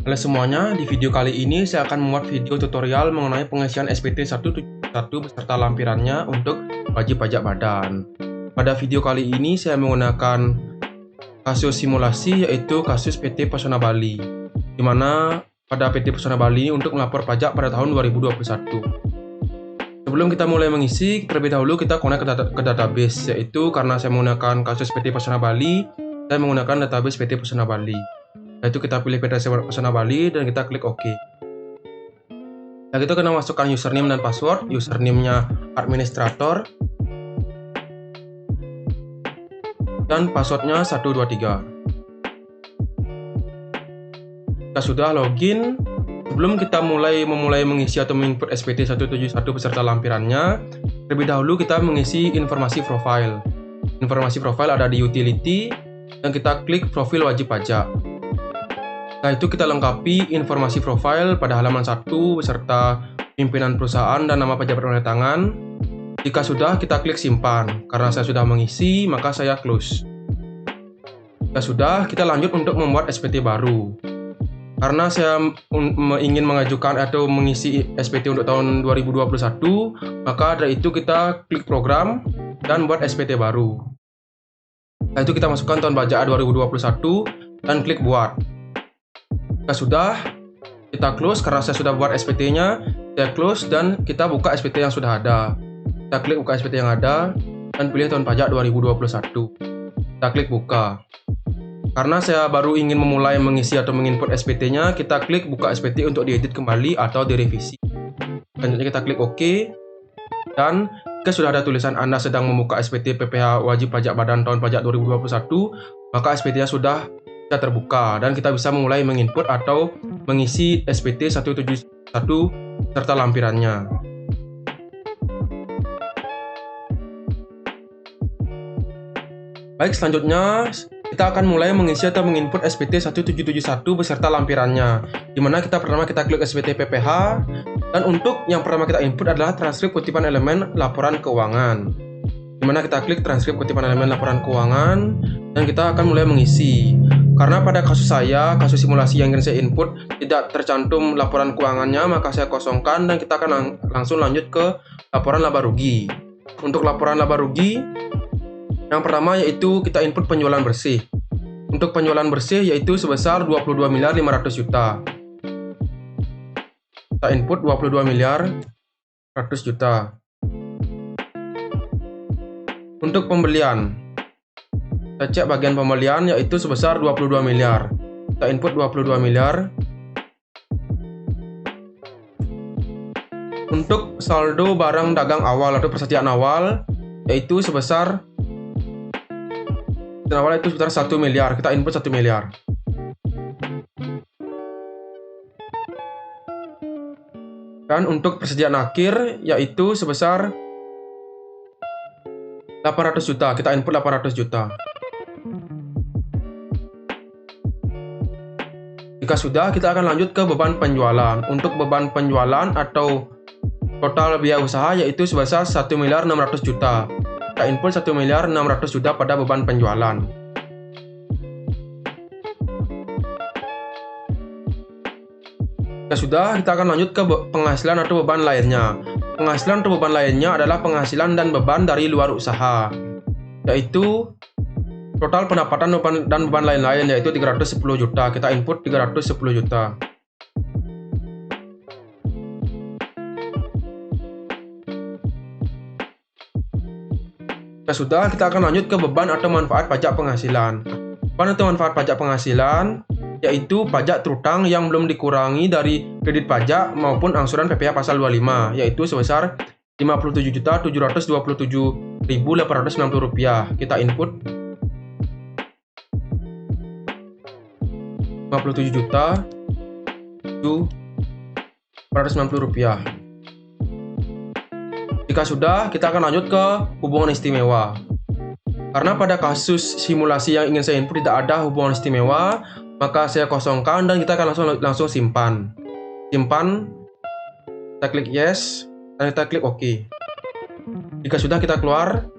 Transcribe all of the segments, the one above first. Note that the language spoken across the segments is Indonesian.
Halo semuanya, di video kali ini saya akan membuat video tutorial mengenai pengisian SPT 171 beserta lampirannya untuk wajib pajak badan. Pada video kali ini saya menggunakan kasus simulasi yaitu kasus PT Pesona Bali, di mana pada PT Pesona Bali untuk melapor pajak pada tahun 2021. Sebelum kita mulai mengisi, terlebih dahulu kita connect ke database, yaitu karena saya menggunakan kasus PT Pesona Bali, saya menggunakan database PT Pesona Bali. Yaitu kita pilih PT Pesona Bali dan kita klik OK. Nah, kita kena masukkan username dan password. Username-nya administrator dan passwordnya 123. Kita sudah login. Sebelum kita memulai mengisi atau menginput SPT 171 beserta lampirannya, terlebih dahulu kita mengisi informasi profile. Informasi profile ada di utility dan kita klik profil wajib pajak. Setelah itu kita lengkapi informasi profile pada halaman 1 beserta pimpinan perusahaan dan nama pejabat oleh tangan. Jika sudah, kita klik simpan. Karena saya sudah mengisi, maka saya close. Jika sudah, kita lanjut untuk membuat SPT baru. Karena saya ingin mengajukan atau mengisi SPT untuk tahun 2021, maka dari itu kita klik program dan buat SPT baru. Setelah itu kita masukkan tahun pajak 2021 dan klik buat. Jika sudah, kita close karena saya sudah buat SPT-nya, saya close dan kita buka SPT yang sudah ada. Kita klik buka SPT yang ada dan pilih tahun pajak 2021. Kita klik buka. Karena saya baru ingin memulai mengisi atau menginput SPT-nya, kita klik buka SPT untuk diedit kembali atau direvisi. Selanjutnya kita klik OK. Dan jika sudah ada tulisan Anda sedang membuka SPT PPh wajib pajak badan tahun pajak 2021, maka SPT-nya sudah terbuka dan kita bisa mulai menginput atau mengisi SPT 171 serta lampirannya. Baik, selanjutnya kita akan mulai mengisi atau menginput SPT 1771 beserta lampirannya, di mana pertama kita klik SPT PPh dan untuk yang pertama kita input adalah transkrip kutipan elemen laporan keuangan, di mana kita klik transkrip kutipan elemen laporan keuangan dan kita akan mulai mengisi. Karena pada kasus kasus simulasi yang ingin saya input tidak tercantum laporan keuangannya, maka saya kosongkan dan kita akan langsung lanjut ke laporan laba rugi. Untuk laporan laba rugi, yang pertama yaitu kita input penjualan bersih. Untuk penjualan bersih yaitu sebesar 22.500.000.000. Kita input 22.100.000.000. Untuk pembelian, kita cek bagian pembelian yaitu sebesar 22 miliar. Kita input 22 miliar. Untuk saldo barang dagang awal atau persediaan awal yaitu sebesar 1 miliar. Kita input 1 miliar. Dan untuk persediaan akhir yaitu sebesar 800 juta. Kita input 800 juta. Jika sudah, kita akan lanjut ke beban penjualan. Untuk beban penjualan atau total biaya usaha yaitu sebesar 1.600.000.000. Kita input 1.600.000.000 pada beban penjualan. Jika sudah, kita akan lanjut ke penghasilan atau beban lainnya. Penghasilan atau beban lainnya adalah penghasilan dan beban dari luar usaha, yaitu total pendapatan dan beban lain-lain yaitu 310 juta. Kita input 310 juta. Jika sudah, kita akan lanjut ke beban atau manfaat pajak penghasilan. Beban atau manfaat pajak penghasilan yaitu pajak terutang yang belum dikurangi dari kredit pajak maupun angsuran PPh pasal 25 yaitu sebesar Rp57.727.890. Kita input 57.790 rupiah. Jika sudah, kita akan lanjut ke hubungan istimewa. Karena pada kasus simulasi yang ingin saya input tidak ada hubungan istimewa, maka saya kosongkan dan kita akan langsung simpan. Simpan, kita klik yes dan kita klik OK. Jika sudah, kita keluar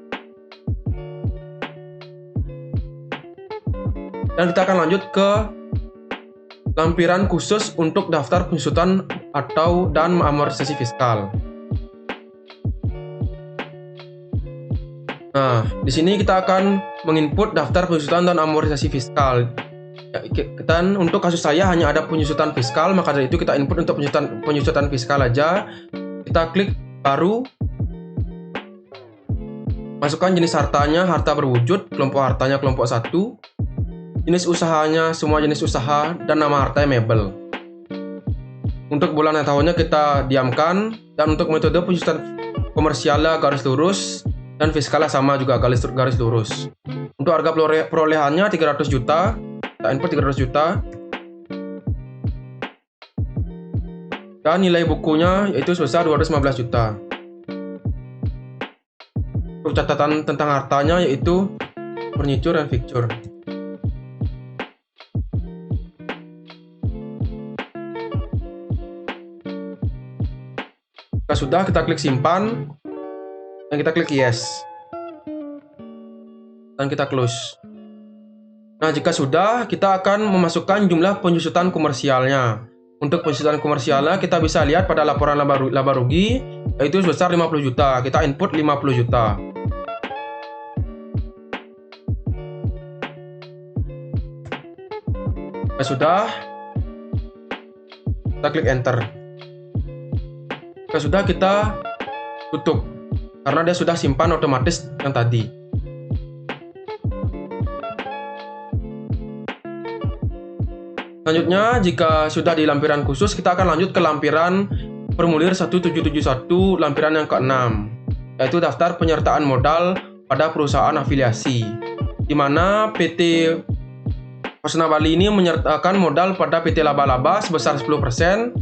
dan kita akan lanjut ke lampiran khusus untuk daftar penjusutan atau dan amortisasi fiskal. Nah, di sini kita akan menginput daftar penjusutan dan amortisasi fiskal. Dan untuk kasus saya hanya ada penjusutan fiskal, maka dari itu kita input untuk penjusutan fiskal aja. Kita klik baru. Masukkan jenis hartanya, harta berwujud, kelompok hartanya kelompok 1. Jenis usahanya, semua jenis usaha, dan nama hartanya mebel. Untuk bulan dan tahunnya kita diamkan, dan untuk metode penjusutan komersialnya garis lurus, dan fiskalnya sama juga garis lurus. Untuk harga perolehannya 300 juta, kita input 300 juta. Dan nilai bukunya yaitu sebesar 215 juta. Untuk catatan tentang hartanya yaitu furniture dan fixture. Jika sudah, kita klik simpan dan kita klik yes dan kita close. Nah, jika sudah, kita akan memasukkan jumlah penjusutan komersialnya. Untuk penjusutan komersialnya kita bisa lihat pada laporan laba rugi yaitu sebesar 50 juta. Kita input 50 juta. Jika sudah, kita klik enter. Jika sudah, kita tutup karena dia sudah simpan otomatis yang tadi. Selanjutnya, jika sudah di lampiran khusus, kita akan lanjut ke lampiran formulir 1771 lampiran yang ke-6, yaitu daftar penyertaan modal pada perusahaan afiliasi, di mana PT Posna Bali ini menyertakan modal pada PT Laba-Laba sebesar 10%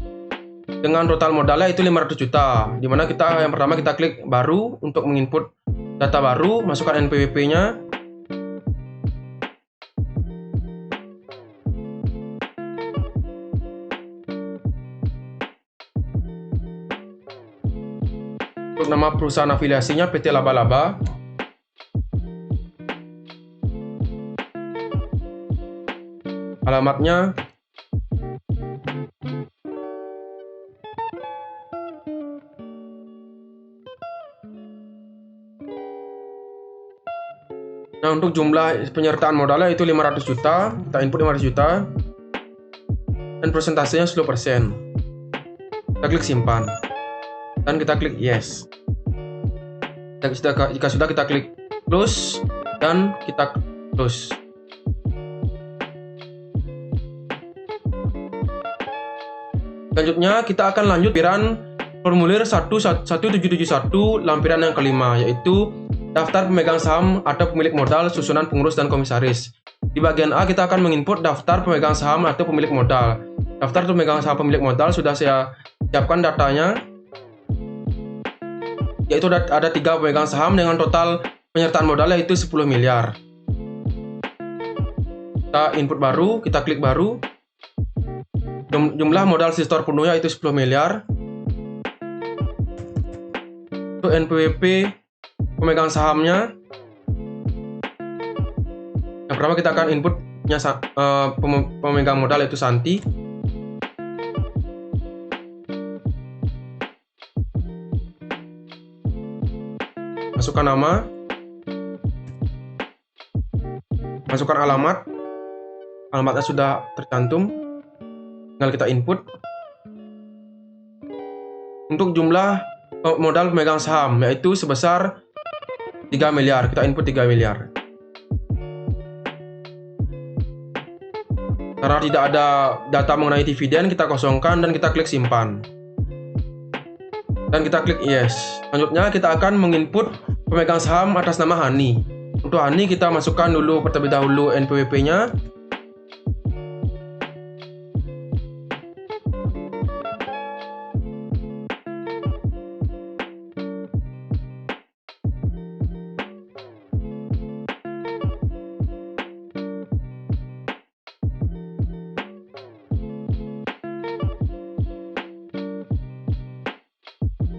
dengan total modalnya itu 500 juta. Di mana yang pertama kita klik baru untuk menginput data baru, masukkan NPWP-nya. Untuk nama perusahaan afiliasinya PT Laba-Laba. Alamatnya Nah, untuk jumlah penyertaan modalnya itu 500 juta. Kita input 500 juta. Dan persentasenya 10%. Kita klik simpan. Dan kita klik yes. Jika sudah, kita klik close dan kita close. Selanjutnya kita akan lanjut lampiran formulir 1771 lampiran yang kelima, yaitu daftar pemegang saham atau pemilik modal, susunan pengurus dan komisaris. Di bagian A kita akan menginput daftar pemegang saham atau pemilik modal. Daftar pemegang saham pemilik modal sudah saya siapkan datanya, yaitu ada 3 pemegang saham dengan total penyertaan modalnya itu 10 miliar. Kita input baru, kita klik baru. Jumlah modal store penuhnya itu 10 miliar. Untuk NPWP pemegang sahamnya, yang pertama kita akan inputnya pemegang modal itu Santi. Masukkan nama, masukkan alamat. Alamatnya sudah tercantum, tinggal kita input. Untuk jumlah modal pemegang saham yaitu sebesar 3 miliar, kita input 3 miliar. Karena tidak ada data mengenai dividen, kita kosongkan dan kita klik simpan. Dan kita klik yes. Selanjutnya kita akan menginput pemegang saham atas nama Hani. Untuk Hani kita masukkan dulu terlebih dahulu NPWP-nya.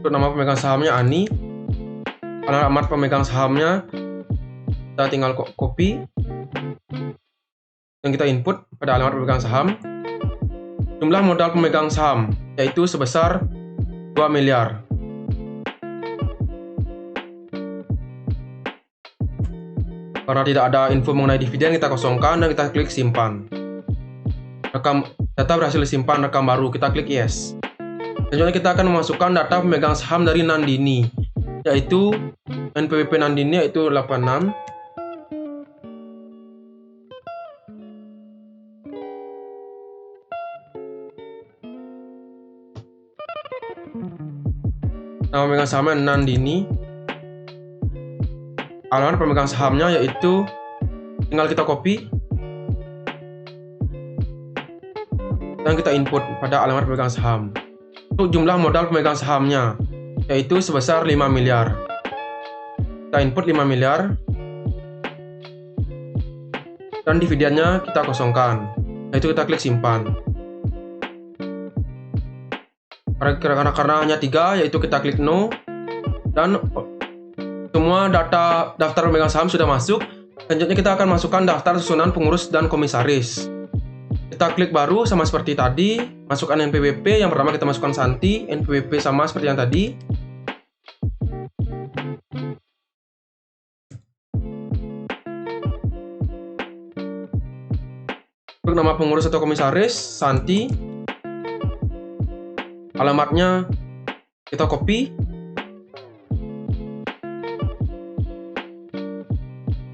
Untuk nama pemegang sahamnya Ani, alamat pemegang sahamnya kita tinggal copy dan kita input pada alamat pemegang saham. jumlah modal pemegang saham, yaitu sebesar 2 miliar. Karena tidak ada info mengenai dividen, kita kosongkan dan kita klik simpan. Data berhasil disimpan, rekam baru, kita klik yes. Selanjutnya kita akan memasukkan data pemegang saham dari Nandini, yaitu NPWP Nandini yaitu 86. Nama pemegang sahamnya Nandini. Alamat pemegang sahamnya yaitu, tinggal kita copy dan kita input pada alamat pemegang saham. Untuk jumlah modal pemegang sahamnya yaitu sebesar 5 miliar. Kita input 5 miliar dan dividennya kita kosongkan, yaitu kita klik simpan. Karena hanya 3, yaitu kita klik no, dan semua daftar pemegang saham sudah masuk. Selanjutnya kita akan masukkan daftar susunan pengurus dan komisaris. Kita klik baru sama seperti tadi, masukkan NPWP. Yang pertama kita masukkan Santi, NPWP sama seperti yang tadi. Untuk nama pengurus atau komisaris, Santi. Alamatnya kita copy.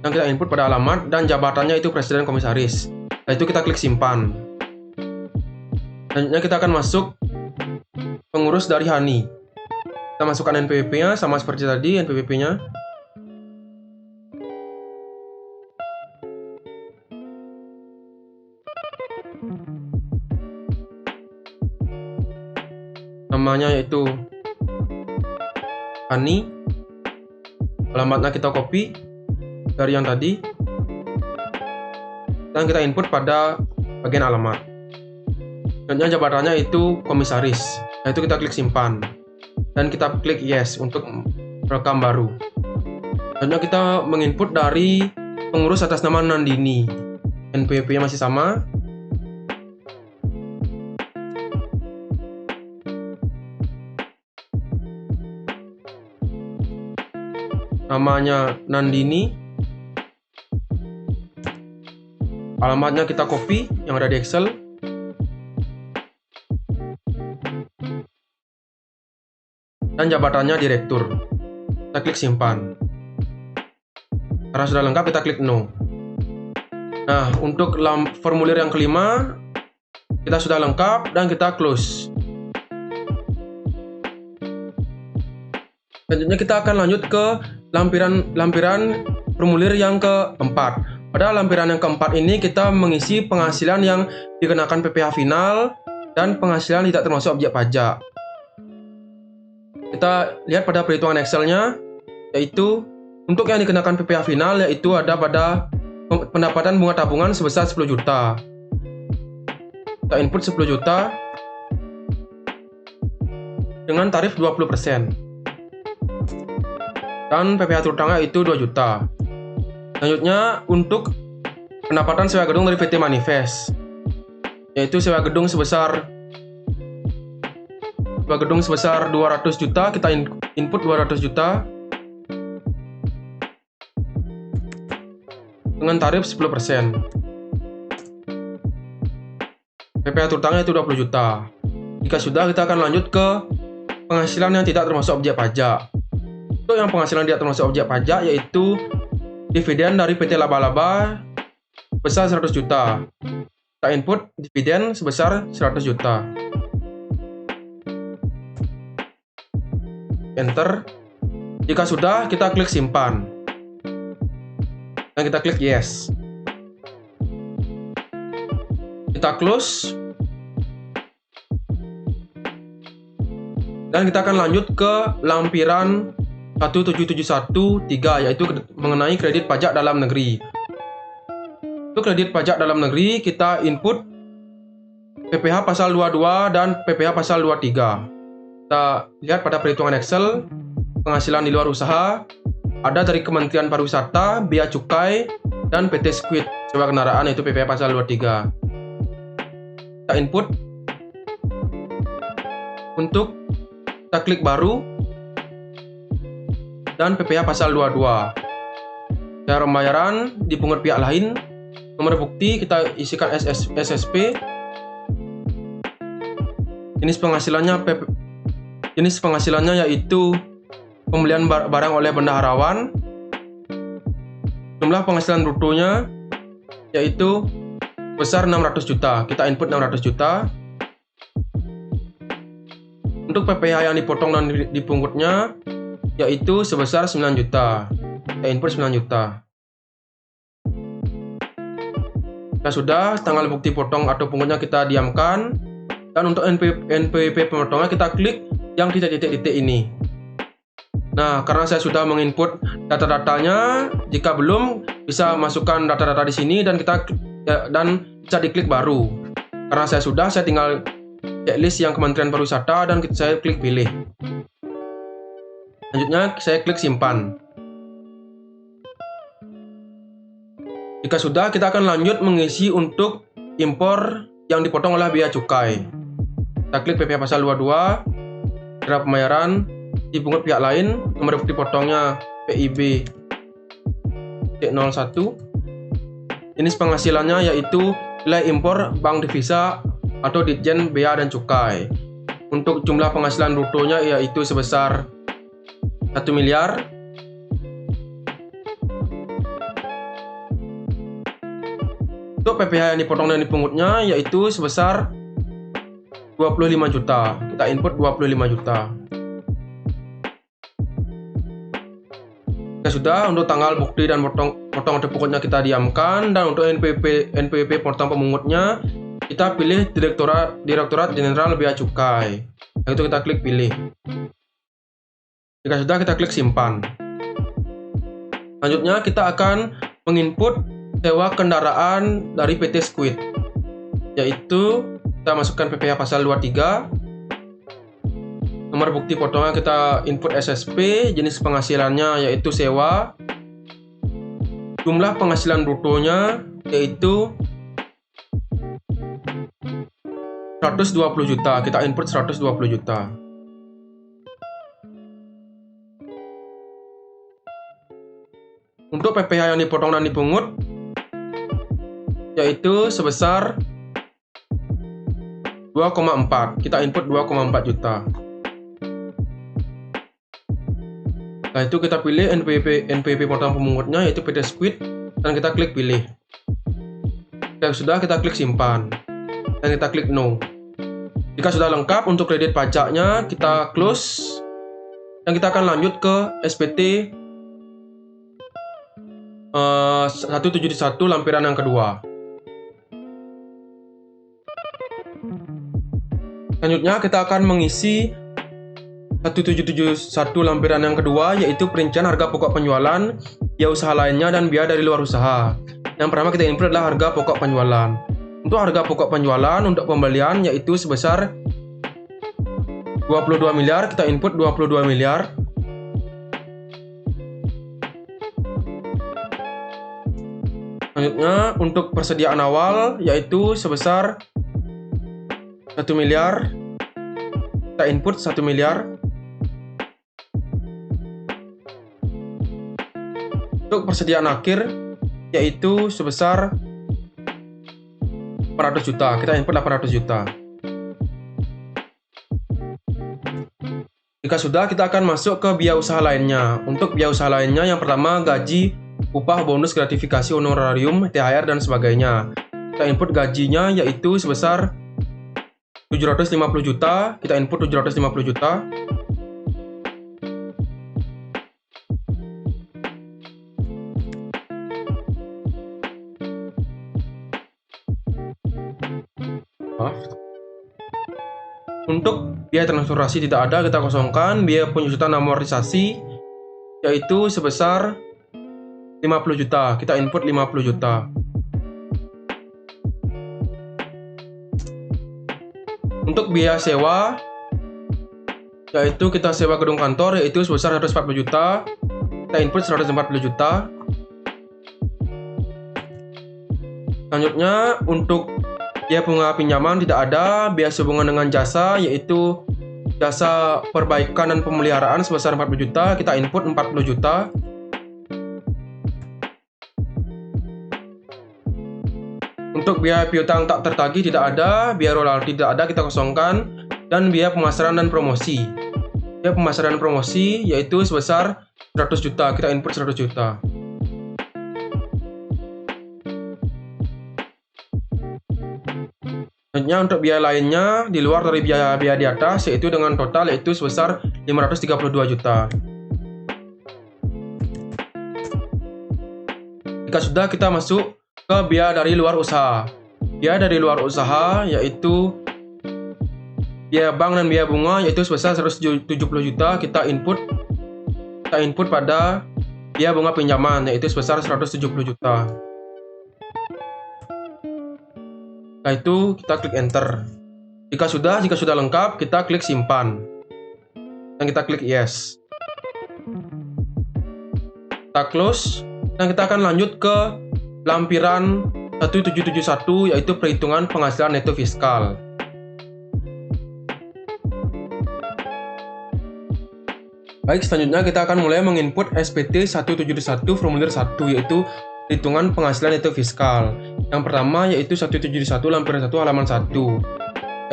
Dan kita input pada alamat, dan jabatannya itu presiden komisaris. Setelah itu kita klik simpan. Selanjutnya kita akan masuk pengurus dari Hani. Kita masukkan NPWP-nya sama seperti tadi, NPWP-nya. Namanya yaitu Hani. Alamatnya kita copy dari yang tadi dan kita input pada bagian alamat. Selanjutnya jabatannya itu komisaris, yaitu kita klik simpan dan kita klik yes untuk rekam baru. Selanjutnya kita menginput dari pengurus atas nama Nandini, NPWP-nya masih sama. Namanya Nandini. Alamatnya kita copy yang ada di Excel. Dan jabatannya direktur. Kita klik simpan. Karena sudah lengkap kita klik no. Nah, untuk formulir yang kelima kita sudah lengkap dan kita close. Selanjutnya kita akan lanjut ke lampiran formulir yang keempat. Pada lampiran yang keempat ini kita mengisi penghasilan yang dikenakan PPh final dan penghasilan tidak termasuk objek pajak. Kita lihat pada perhitungan Excel-nya, yaitu untuk yang dikenakan PPh final yaitu ada pada pendapatan bunga tabungan sebesar 10 juta. Kita input 10 juta dengan tarif 20%. Dan PPh turut tangga itu 2 juta. Selanjutnya untuk pendapatan sewa gedung dari PT Manifest, yaitu sewa gedung sebesar 200 juta, kita input 200 juta dengan tarif 10%. PPh turut tangga itu 20 juta. Jika sudah, kita akan lanjut ke penghasilan yang tidak termasuk objek pajak. Untuk yang penghasilan tidak termasuk objek pajak yaitu dividen dari PT Laba-Laba sebesar 100 juta. Kita input dividen sebesar 100 juta. Enter. Jika sudah, kita klik simpan. Dan kita klik yes. Kita close. Dan kita akan lanjut ke lampiran 17713, yaitu mengenai kredit pajak dalam negeri. Untuk kredit pajak dalam negeri, kita input PPh pasal 22 dan PPh pasal 23. Kita lihat pada perhitungan Excel, penghasilan di luar usaha ada dari Kementerian Pariwisata, Bea Cukai, dan PT Squid sewa kendaraan, yaitu PPh pasal 23. Kita input untuk kita klik baru dan PPh pasal 22. Cara pembayaran dipungut pihak lain. Nomor bukti kita isikan SSP. Jenis penghasilannya yaitu pembelian barang oleh bendaharawan. Jumlah penghasilan brutonya yaitu besar 600 juta. Kita input 600 juta. Untuk PPh yang dipotong dan dipungutnya yaitu sebesar 9 juta. Kita input 9 juta. Nah, sudah, tanggal bukti potong atau pungutnya kita diamkan. Dan untuk NPWP pemotongnya kita klik yang titik-titik ini. Nah, karena saya sudah menginput data-datanya, jika belum bisa masukkan data-data di sini dan bisa diklik baru. Karena saya tinggal checklist yang Kementerian Pariwisata dan saya klik pilih. Selanjutnya saya klik simpan. Jika sudah, kita akan lanjut mengisi untuk impor yang dipotong oleh biaya cukai. Kita klik PPh pasal 22, cara pembayaran dipungut pihak lain, nomor bukti potongnya PIB C01. Jenis penghasilannya yaitu nilai impor bank devisa atau Ditjen Bea dan Cukai. Untuk jumlah penghasilan brutonya yaitu sebesar 1 miliar. Untuk PPh yang dipotong dan dipungutnya yaitu sebesar 25 juta. Kita input 25 juta. Sudah, untuk tanggal bukti dan potong atau pungutnya kita diamkan, dan untuk NPWP potong pemungutnya kita pilih Direktorat Jenderal Bea Cukai. Yang itu kita klik pilih. Jika sudah, kita klik simpan. Selanjutnya kita akan menginput sewa kendaraan dari PT Squid, yaitu kita masukkan PPh pasal 23. Nomor bukti potongnya kita input SSP, jenis penghasilannya yaitu sewa. Jumlah penghasilan brutonya yaitu 120 juta. Kita input 120 juta. Untuk PPh yang dipotong dan dipungut yaitu sebesar 2,4. Kita input 2,4 juta. Nah, itu kita pilih NPWP potong pemungutnya yaitu PT Squid dan kita klik pilih. Jika sudah, kita klik simpan dan kita klik no. Jika sudah lengkap untuk kredit pajaknya, kita close dan kita akan lanjut ke SPT 171 lampiran yang kedua. Selanjutnya kita akan mengisi 1771 lampiran yang kedua, yaitu perincian harga pokok penjualan, biaya usaha lainnya, dan biaya dari luar usaha. Yang pertama kita input adalah harga pokok penjualan. Untuk harga pokok penjualan untuk pembelian yaitu sebesar 22 miliar, kita input 22 miliar. Selanjutnya untuk persediaan awal yaitu sebesar 1 miliar, kita input 1 miliar. Untuk persediaan akhir yaitu sebesar 800 juta, kita input 800 juta. Jika sudah, kita akan masuk ke biaya usaha lainnya. Untuk biaya usaha lainnya yang pertama gaji, upah, bonus, gratifikasi, honorarium, THR, dan sebagainya. Kita input gajinya yaitu sebesar 750 juta, kita input 750 juta. Untuk biaya transportasi tidak ada, kita kosongkan. Biaya penyusutan amortisasi yaitu sebesar 50 juta, kita input 50 juta. Untuk biaya sewa yaitu kita sewa gedung kantor yaitu sebesar 140 juta, kita input 140 juta. Selanjutnya untuk biaya bunga pinjaman tidak ada. Biaya sehubungan dengan jasa yaitu Jasa perbaikan dan pemeliharaan sebesar 40 juta, kita input 40 juta. Untuk biaya piutang tak tertagih tidak ada, biaya royalti tidak ada, kita kosongkan. Dan biaya pemasaran dan promosi. Biaya pemasaran dan promosi yaitu sebesar 100 juta, kita input 100 juta. Selanjutnya untuk biaya lainnya di luar dari biaya-biaya di atas yaitu dengan total yaitu sebesar 532 juta. Jika sudah, kita masuk ke biaya dari luar usaha. Biaya dari luar usaha yaitu biaya bank dan biaya bunga yaitu sebesar 170 juta, kita input pada biaya bunga pinjaman yaitu sebesar 170 juta. Setelah itu kita klik enter. Jika sudah lengkap, kita klik simpan dan kita klik yes. Kita close dan kita akan lanjut ke lampiran 1771 yaitu perhitungan penghasilan neto fiskal. Baik, selanjutnya kita akan mulai menginput SPT 171 formulir 1 yaitu perhitungan penghasilan neto fiskal. Yang pertama yaitu 171 lampiran 1 halaman 1.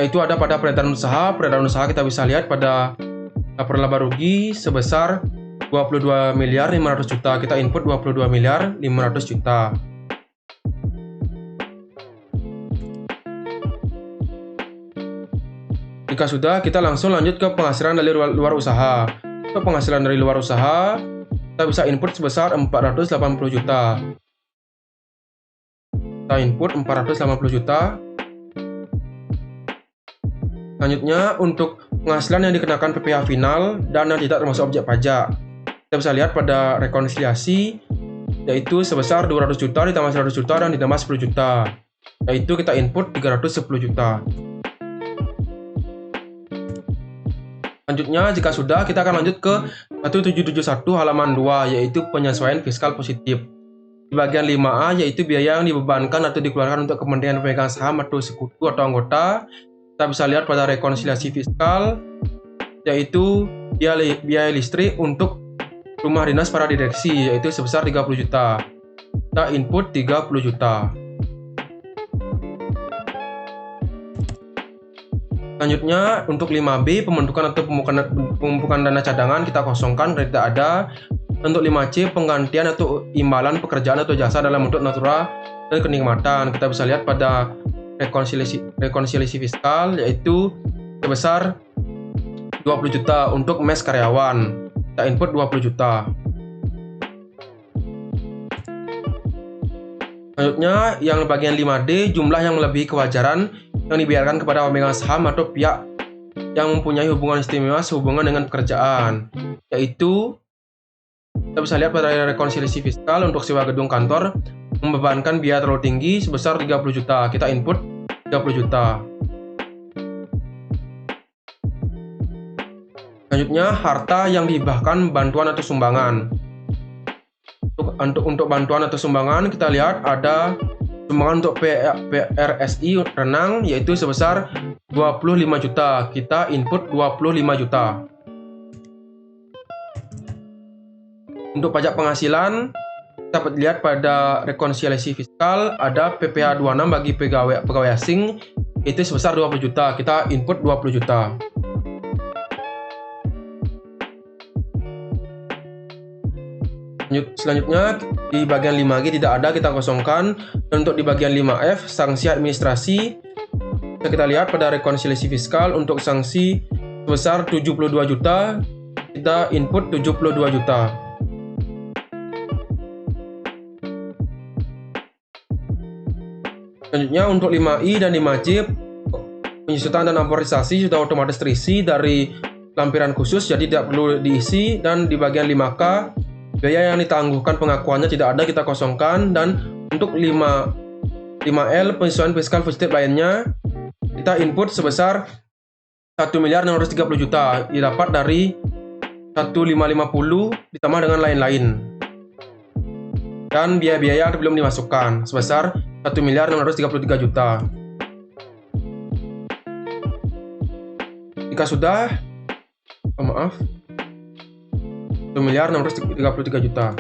Yaitu ada pada peredaran usaha. Peredaran usaha kita bisa lihat pada laporan laba rugi sebesar 22 miliar 500 juta. Kita input 22 miliar 500 juta. Jika sudah, kita langsung lanjut ke penghasilan dari luar usaha. Untuk penghasilan dari luar usaha, kita bisa input sebesar 480 juta. Kita input 480 juta. Selanjutnya, untuk penghasilan yang dikenakan PPh final dan yang tidak termasuk objek pajak, kita bisa lihat pada rekonsiliasi, yaitu sebesar 200 juta ditambah 100 juta dan ditambah 10 juta. Yaitu kita input 310 juta. Selanjutnya, jika sudah, kita akan lanjut ke 1771 halaman 2, yaitu penyesuaian fiskal positif. Di bagian 5A, yaitu biaya yang dibebankan atau dikeluarkan untuk kepentingan pemegang saham atau sekutu atau anggota. Kita bisa lihat pada rekonsiliasi fiskal, yaitu biaya listrik untuk rumah dinas para direksi, yaitu sebesar 30 juta. Kita input 30 juta. Selanjutnya, untuk 5B, pembentukan atau pemumpukan dana cadangan, kita kosongkan karena tidak ada. Untuk 5C, penggantian atau imbalan pekerjaan atau jasa dalam bentuk natural dan kenikmatan. Kita bisa lihat pada rekonsiliasi fiskal, yaitu sebesar 20 juta untuk mes karyawan. Kita input 20 juta. Selanjutnya, yang bagian 5D, jumlah yang melebihi kewajaran yang dibiarkan kepada pemegang saham atau pihak yang mempunyai hubungan istimewa sehubungan dengan pekerjaan, yaitu kita bisa lihat pada rekonsiliasi fiskal untuk sewa gedung kantor membebankan biaya terlalu tinggi sebesar 30 juta. Kita input 30 juta. Selanjutnya, harta yang dihibahkan bantuan atau sumbangan. Untuk bantuan atau sumbangan, kita lihat ada sumbangan untuk PRSI Renang yaitu sebesar 25 juta. Kita input 25 juta. Untuk pajak penghasilan, kita lihat pada rekonsiliasi fiskal ada PPh 26 bagi pegawai asing itu sebesar 20 juta. Kita input 20 juta. Selanjutnya di bagian 5G tidak ada, kita kosongkan. Dan untuk di bagian 5F, sanksi administrasi, kita lihat pada rekonsiliasi fiskal untuk sanksi sebesar 72 juta. Kita input 72 juta. Selanjutnya untuk 5I dan 5J, penyusutan dan amortisasi sudah otomatis terisi dari lampiran khusus, jadi tidak perlu diisi. Dan di bagian 5K, biaya yang ditangguhkan pengakuannya tidak ada, kita kosongkan. Dan untuk 5L, penyesuaian fiskal positif lainnya, kita input sebesar 1 miliar 630 juta, didapat dari 1550 ditambah dengan lain-lain. Dan biaya-biaya belum dimasukkan sebesar 1 miliar 633 juta. Jika sudah, maaf, 1.633 juta.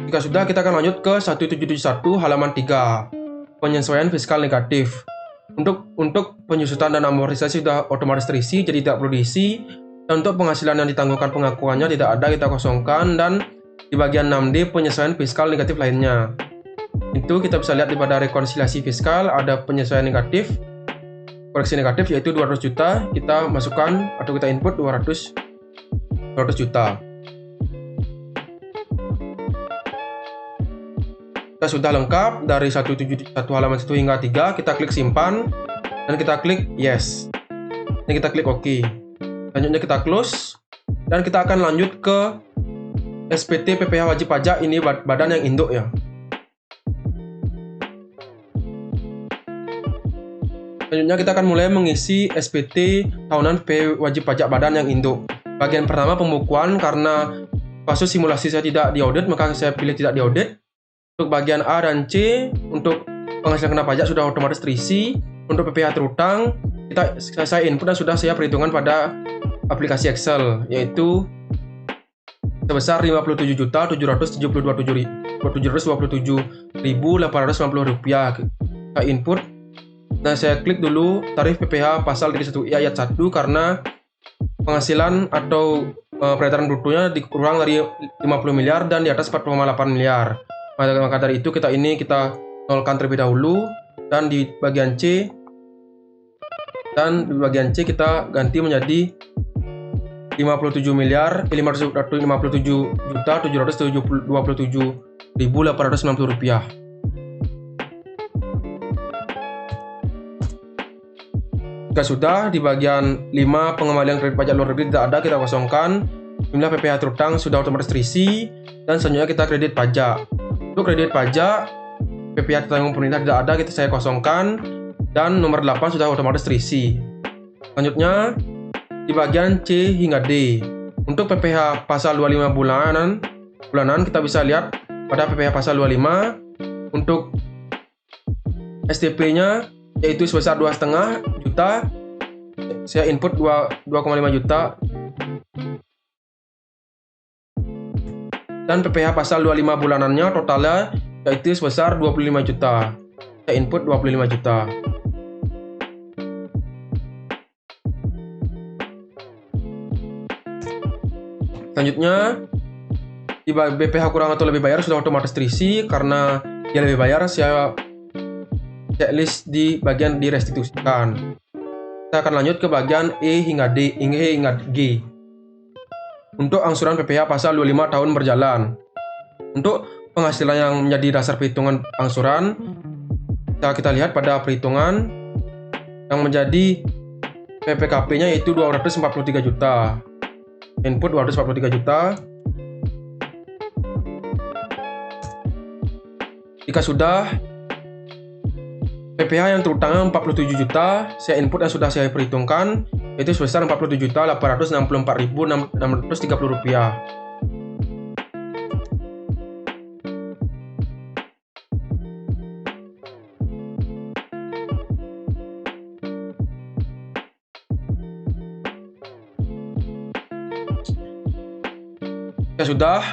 Jika sudah, kita akan lanjut ke 1771 halaman 3, penyesuaian fiskal negatif. Untuk penyusutan dan amortisasi sudah otomatis terisi, jadi tidak perlu diisi. Dan untuk penghasilan yang ditanggungan pengakuannya tidak ada, kita kosongkan. Dan di bagian 6D, penyesuaian fiskal negatif lainnya. Itu kita bisa lihat di pada rekonsiliasi fiskal ada penyesuaian negatif, koreksi negatif yaitu 200 juta. Kita masukkan atau kita input 200 juta. Kita sudah lengkap dari 171 halaman 1 hingga 3. Kita klik simpan dan kita klik yes. Dan kita klik OK. Selanjutnya kita close dan kita akan lanjut ke SPT PPh wajib pajak. Ini badan yang induk ya. Selanjutnya kita akan mulai mengisi SPT tahunan PPh wajib pajak badan yang induk. Bagian pertama pembukuan, karena kasus simulasi saya tidak diaudit maka saya pilih tidak diaudit. Untuk bagian A dan C, untuk penghasilan kena pajak sudah otomatis terisi. Untuk PPh terutang, saya input dan sudah saya perhitungan pada aplikasi Excel, yaitu sebesar Rp57.727.890. Saya input dan saya klik dulu tarif PPh pasal 31I ayat 1 karena penghasilan atau peredaran brutonya dikurang dari 50 miliar dan di atas 4,8 miliar. Maka dari itu kita nolkan terlebih dahulu, dan di bagian C kita ganti menjadi 557.727.890 rupiah. Jika sudah, di bagian 5 pengembalian kredit pajak luar negeri tidak ada, kita kosongkan. Jumlah PPh terutang sudah otomatis terisi, dan selanjutnya kita kredit pajak. Untuk kredit pajak, PPh ditanggung pemerintah tidak ada, saya kosongkan, dan nomor 8 sudah otomatis terisi. Selanjutnya, di bagian C hingga D, untuk PPh pasal 25 bulanan kita bisa lihat pada PPh pasal 25, untuk STP-nya yaitu sebesar 2,5 juta, saya input 2,5 juta. Dan PPh pasal 25 bulanannya totalnya yaitu sebesar 25 juta. Saya input 25 juta. Selanjutnya, di BPh kurang atau lebih bayar sudah otomatis terisi. Karena dia lebih bayar, saya checklist di bagian direstitusikan. Kita akan lanjut ke bagian E hingga G. Untuk angsuran PPh pasal 25 tahun berjalan. Untuk penghasilan yang menjadi dasar perhitungan angsuran, kita lihat pada perhitungan yang menjadi PPKP-nya yaitu 243 juta. Input 243 juta. Jika sudah, PPh yang terutangnya 47 juta, saya input dan sudah saya perhitungkan, yaitu sebesar Rp47.864.630. Ya sudah,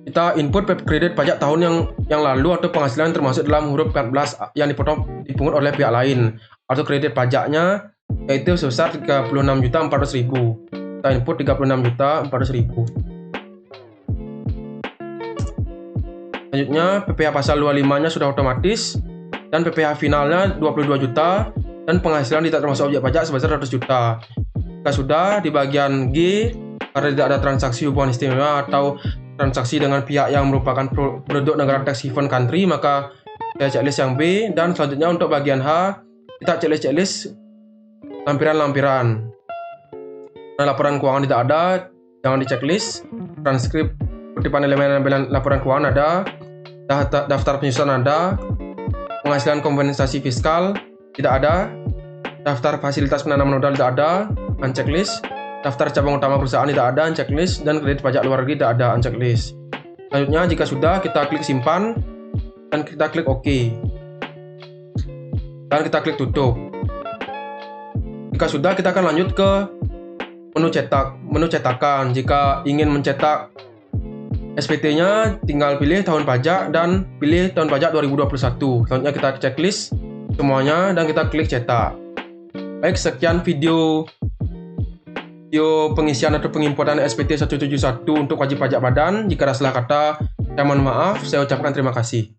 kita input kredit pajak tahun yang lalu atau penghasilan termasuk dalam huruf 14 yang dipungut oleh pihak lain, atau kredit pajaknya yaitu sebesar 36.400.000. Kita input 36.400.000. Selanjutnya PPh pasal 25-nya sudah otomatis, dan PPh finalnya 22 juta, dan penghasilan tidak termasuk objek pajak sebesar 100 juta. Jika sudah, di bagian G, karena tidak ada transaksi hubungan istimewa atau transaksi dengan pihak yang merupakan produk negara tax haven country, maka saya checklist yang B. Dan selanjutnya untuk bagian H, kita checklist lampiran-lampiran. Nah, laporan keuangan tidak ada, jangan di checklist. Transkrip kutipan elemen laporan keuangan ada, daftar penyusunan ada, penghasilan kompensasi fiskal tidak ada, daftar fasilitas penanaman modal tidak ada, unchecklist. Daftar cabang utama perusahaan tidak ada, unchecklist, dan kredit pajak luar negeri tidak ada, unchecklist. Selanjutnya, jika sudah, kita klik simpan dan kita klik OK. Dan kita klik tutup. Jika sudah, kita akan lanjut ke menu cetakan. Jika ingin mencetak SPT-nya, tinggal pilih tahun pajak dan pilih tahun pajak 2021. Selanjutnya kita checklist semuanya dan kita klik cetak. Baik, sekian video pengisian atau pengimportan SPT 171 untuk wajib pajak badan. Jika ada salah kata, saya mohon maaf. Saya ucapkan terima kasih.